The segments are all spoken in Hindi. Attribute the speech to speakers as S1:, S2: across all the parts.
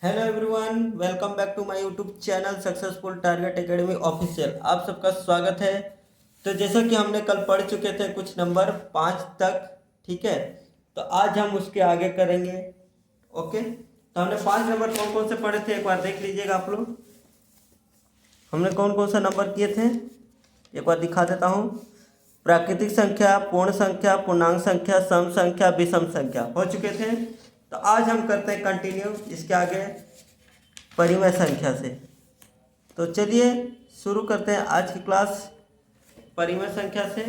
S1: Hello everyone, welcome back to my YouTube channel Successful Target Academy Official. आप सबका स्वागत है। तो जैसा कि हमने कल पढ़ चुके थे कुछ नंबर 5 तक, ठीक है। तो आज हम उसके आगे करेंगे। ओके, तो हमने 5 नंबर कौन कौन से पढ़े थे एक बार देख लीजिएगा आप लोग। हमने कौन कौन सा नंबर किए थे एक बार दिखा देता हूँ। प्राकृतिक संख्या, पूर्ण संख्या, पूर्णांक संख्या, सम संख्या, विषम संख्या हो चुके थे। तो आज हम करते हैं कंटिन्यू इसके आगे परिमेय संख्या से। तो चलिए शुरू करते हैं आज की क्लास परिमेय संख्या से।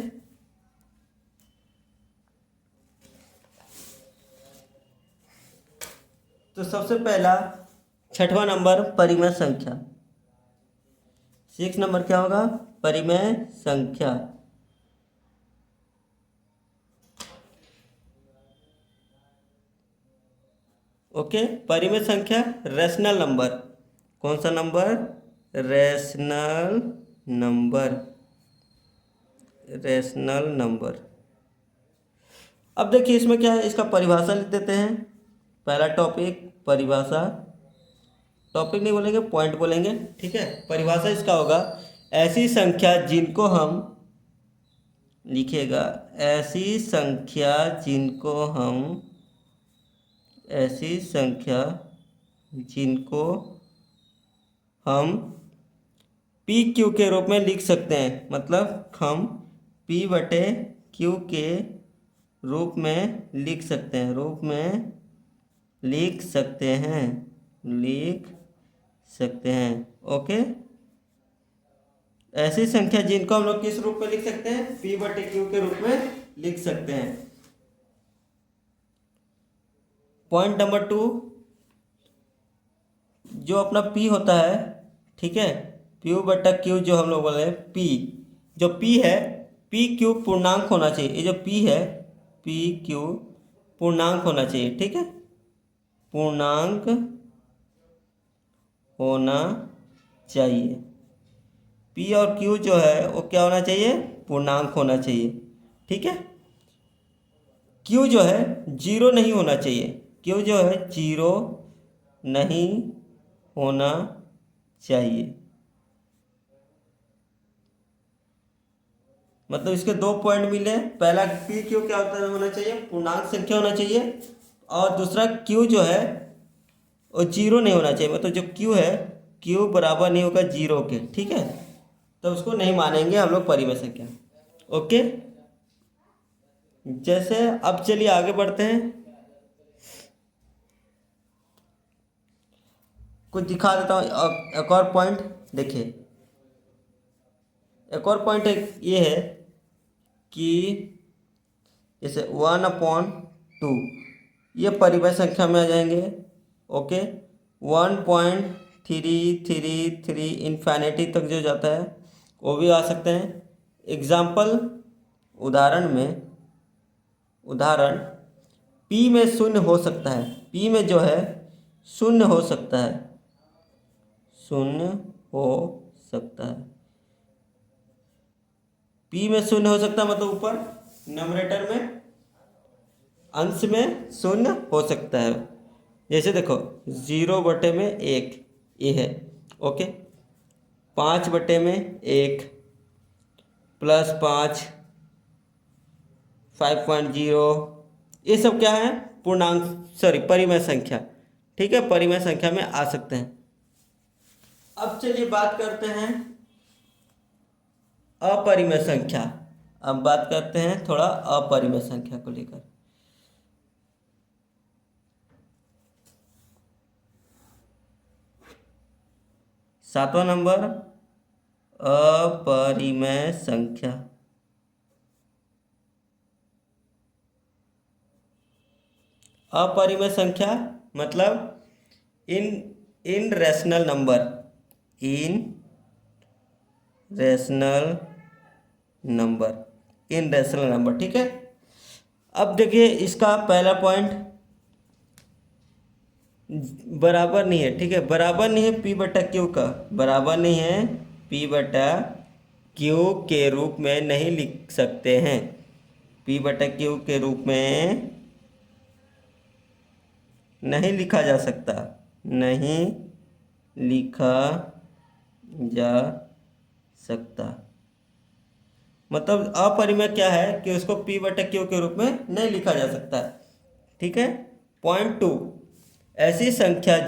S1: तो सबसे पहला 6वां नंबर परिमेय संख्या। 6 नंबर क्या होगा? परिमेय संख्या। ओके, परिमेय संख्या रेशनल नंबर। कौन सा number? Rational number. Rational number. अब देखिए इसमें क्या है, इसका परिभाषा लिख देते हैं। पहला टॉपिक परिभाषा। टॉपिक नहीं बोलेंगे, पॉइंट बोलेंगे, ठीक है। परिभाषा इसका होगा, ऐसी संख्या जिनको हम लिखिएगा, ऐसी संख्या जिनको हम, ऐसी संख्या जिनको हम पी क्यू के रूप में लिख सकते हैं। मतलब हम पी बटे क्यू के रूप में लिख सकते हैं, रूप में लिख सकते हैं, लिख सकते हैं। ओके, ऐसी संख्या जिनको हम लोग किस रूप में लिख सकते हैं? पी बटे क्यू के रूप में लिख सकते हैं। पॉइंट नंबर 2, जो अपना पी होता है, ठीक है, पी बटा क्यू जो हम लोग बोले पी, जो पी है, पी क्यू पूर्णांक होना चाहिए। ये जो पी है, पी क्यू पूर्णांक होना चाहिए, ठीक है, पूर्णांक होना चाहिए। पी और क्यू जो है वो क्या होना चाहिए? पूर्णांक होना चाहिए, ठीक है। क्यू जो है जीरो नहीं होना चाहिए, क्यू जो है जीरो नहीं होना चाहिए। मतलब इसके 2 पॉइंट मिले। पहला पी क्यू क्या होना चाहिए? पूर्णांक संख्या होना चाहिए। और दूसरा क्यू जो है वो जीरो नहीं होना चाहिए। मतलब जो क्यू है, क्यू बराबर नहीं होगा जीरो के, ठीक है। तो उसको नहीं मानेंगे हम लोग परिमेय संख्या। ओके, जैसे अब चलिए आगे बढ़ते हैं। कुछ दिखा देता हूँ एक और पॉइंट। देखिए एक और पॉइंट ये है कि जैसे 1/2 ये परिमेय संख्या में आ जाएंगे। ओके, 1.333 इन्फिनिटी तक जो जाता है वो भी आ सकते हैं। एग्जाम्पल, उदाहरण पी में शून्य हो सकता है। पी में जो है शून्य हो सकता है, शून्य हो सकता है। पी में शून्य हो सकता है मतलब ऊपर न्यूमरेटर में, अंश में शून्य हो सकता है। जैसे देखो 0/1 ये है। ओके, 5/1 +5 5.0 ये सब क्या है? पूर्णांक, सॉरी, परिमेय संख्या, ठीक है, परिमेय संख्या में आ सकते हैं। अब चलिए बात करते हैं अपरिमेय संख्या। अब बात करते हैं थोड़ा अपरिमेय संख्या को लेकर। सातवां नंबर अपरिमेय संख्या। अपरिमेय संख्या मतलब इन इन रैशनल नंबर, इन रैशनल नंबर, इन रैशनल नंबर, ठीक है। अब देखिए इसका पहला पॉइंट बराबर नहीं है, ठीक है, बराबर नहीं है पी बटा क्यू का, बराबर नहीं है पी बटा क्यू के रूप में नहीं लिख सकते हैं। पी बटा क्यू के रूप में नहीं लिखा जा सकता। नहीं लिखा जा सकता। मतलब अपरिमेय क्या है कि उसको p बटा q के रूप में नहीं लिखा जा सकता। ठीक है। पॉइंट 2, ऐसी संख्या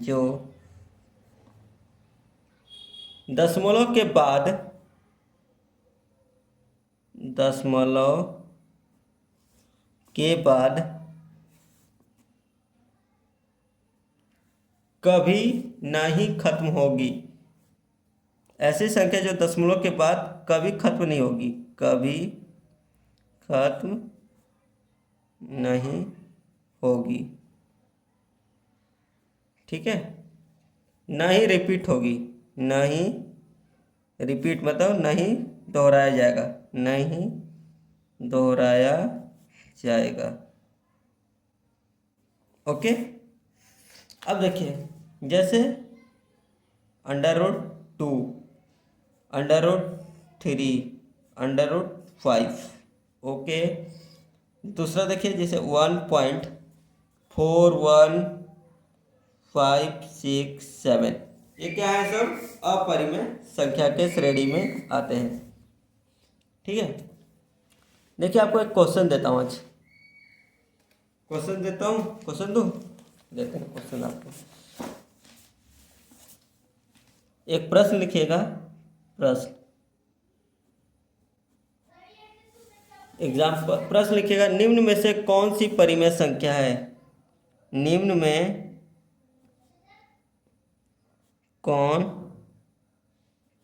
S1: जो दशमलव के बाद कभी नहीं खत्म होगी। ऐसी संख्या जो दशमलव के बाद कभी खत्म नहीं होगी, कभी खत्म नहीं होगी। ठीक है। नहीं रिपीट होगी, नहीं रिपीट मतलब नहीं दोहराया जाएगा, नहीं दोहराया जाएगा। ओके। अब देखिए, जैसे √2, √3, √5। ओके। दूसरा देखिए, जैसे 1.4156 ये क्या है, सब अपरिमेय संख्या के श्रेणी में आते हैं। ठीक है। देखिए, आपको एक क्वेश्चन देता हूँ, आज क्वेश्चन देता हूँ, क्वेश्चन दूँ, देते हैं क्वेश्चन आपको। एक प्रश्न लिखिएगा, प्रश्न एग्जाम पर प्रश्न लिखिएगा, निम्न में से कौन सी परिमेय संख्या है? निम्न में कौन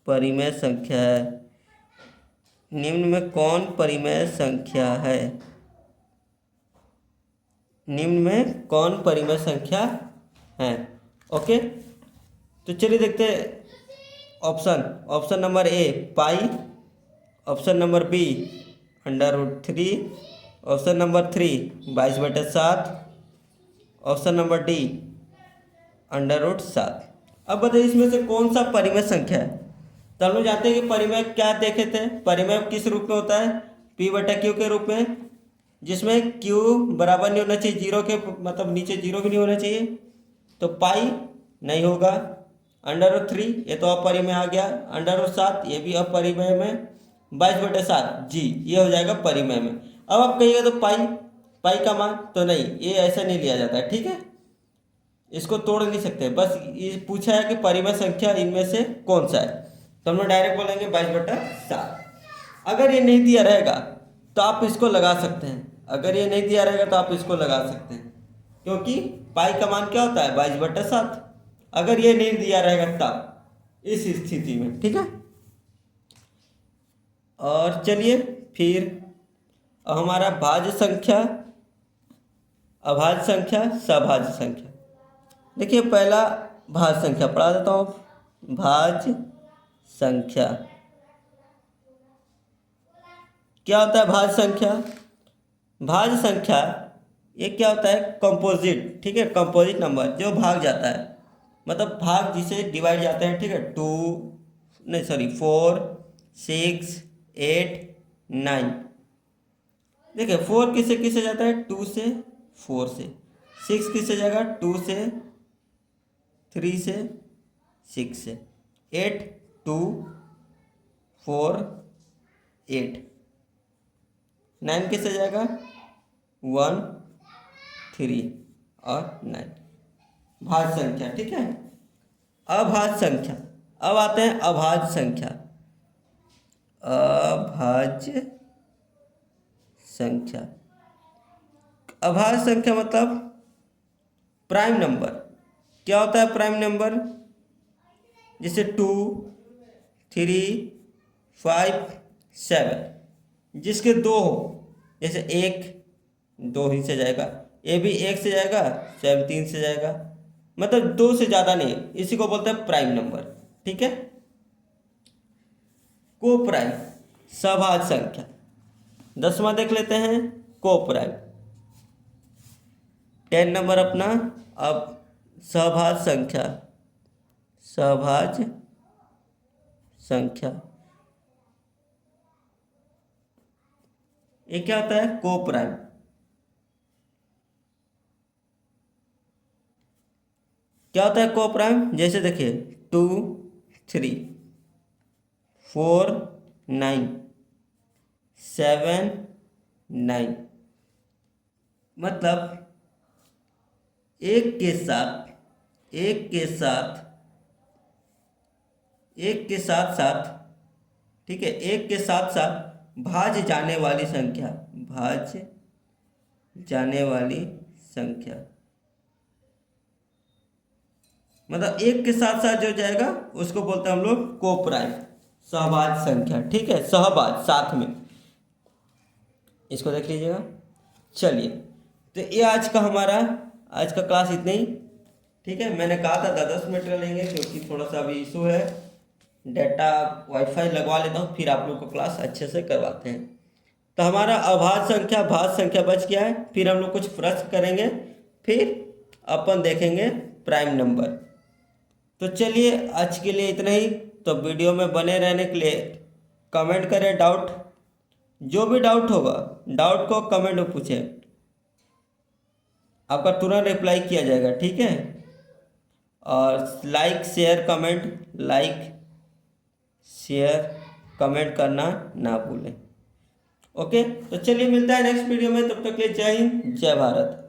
S1: परिमेय संख्या है? निम्न में कौन परिमेय संख्या है? निम्न में कौन परिमेय संख्या है? ओके। तो चलिए देखते हैं option number A pi, option number B √3, option number 3 22/7, option number D √7। अब बताइए, इसमें से कौन सा परिमेय संख्या है? तो हम लोग जानते हैं कि परिमेय क्या देखे थे, परिमेय किस रूप में होता है? p बटा q के रूप में, जिसमें q बराबर नहीं होना चाहिए जीरो के, मतलब नीचे जीरो भी नहीं होना चाहिए, तो पाई नहीं होगा। √3 ये तो अपरिमेय आ गया, √7 ये भी अपरिमेय में, 22/7 जी ये हो जाएगा परिमेय में। अब आप कहिएगा तो पाई का मान तो नहीं, ये ऐसा नहीं लिया जाता है। ठीक है, इसको तोड़ नहीं सकते, बस ये पूछा है कि परिमेय संख्या इनमें से कौन सा है, तो हम लोग डायरेक्ट बोलेंगे 22/7। अगर ये नहीं दिया रहेगा तो आप इसको लगा सकते हैं, अगर ये नहीं दिया रहेगा तो आप इसको लगा सकते हैं, क्योंकि पाई का मान क्या होता है? 22/7। अगर ये नहीं दिया रहेगा तब इस स्थिति में। ठीक है। और चलिए फिर हमारा भाज्य संख्या, अभाज्य संख्या, सभाज्य संख्या। देखिए, पहला भाज्य संख्या पढ़ा देता हूँ। भाज्य संख्या क्या होता है? भाज्य संख्या, भाज्य संख्या ये क्या होता है? कंपोजिट। ठीक है, कंपोजिट नंबर जो भाग जाता है, मतलब भाग जिसे डिवाइड जाते हैं। ठीक है, 4, 6, 8, 9। देखिए, 4 किससे किससे जाता है? 2 से 4 से। 6 किससे जाएगा? 2 से 3 से 6 से। 8 2 4 8। 9 किससे जाएगा? 1 3 और 9। भाज्य संख्या। ठीक है। अभाज्य संख्या, अब आते हैं अभाज्य संख्या। अभाज्य संख्या, अभाज्य संख्या मतलब प्राइम नंबर। क्या होता है प्राइम नंबर? जैसे 2, 3, 5, 7, जिसके 2 हो, जैसे 1 2 ही से जाएगा, ये भी 1 से जाएगा, 7 3 से जाएगा, मतलब 2 से ज़्यादा नहीं, इसी को बोलते हैं प्राइम नंबर। ठीक है। को प्राइम, सभाज्य संख्या। 10वां देख लेते हैं, को प्राइम। 10 नंबर अपना। अब सभाज्य संख्या, सभाज्य संख्या ये क्या होता है, को प्राइम। क्या होता है को प्राइम, जैसे देखिए 2 3 4 9 7 9, मतलब एक के साथ एक के साथ एक के साथ साथ, ठीक है, एक के साथ साथ भाज्य जाने वाली संख्या, भाज्य जाने वाली संख्या, मतलब एक के साथ साथ जो जाएगा उसको बोलते हैं हम लोग को प्राइम, सहभाज्य संख्या, ठीक है, सहभाज्य साथ में। इसको देख लीजिएगा। चलिए, तो ये आज का हमारा आज का क्लास इतना ही, ठीक है। मैंने कहा था 10 मिनट का लेंगे क्योंकि थोड़ा सा अभी इशू है, डाटा वाईफाई लगवा लेता हूँ फिर आप लोग को क्लास अच्छे से करवाते हैं। तो हमारा अभाज्य संख्या भाज्य संख्या बच गया है, फिर हम लोग कुछ प्रश्न करेंगे, फिर अपन देखेंगे प्राइम नंबर। तो चलिए आज के लिए इतना ही। तो वीडियो में बने रहने के लिए कमेंट करें, डाउट जो भी डाउट होगा डाउट को कमेंट में पूछें, आपका तुरंत रिप्लाई किया जाएगा, ठीक है। और लाइक शेयर कमेंट करना ना भूलें। ओके, तो चलिए मिलता है नेक्स्ट वीडियो में, तब तक के लिए जय हिंद जय भारत।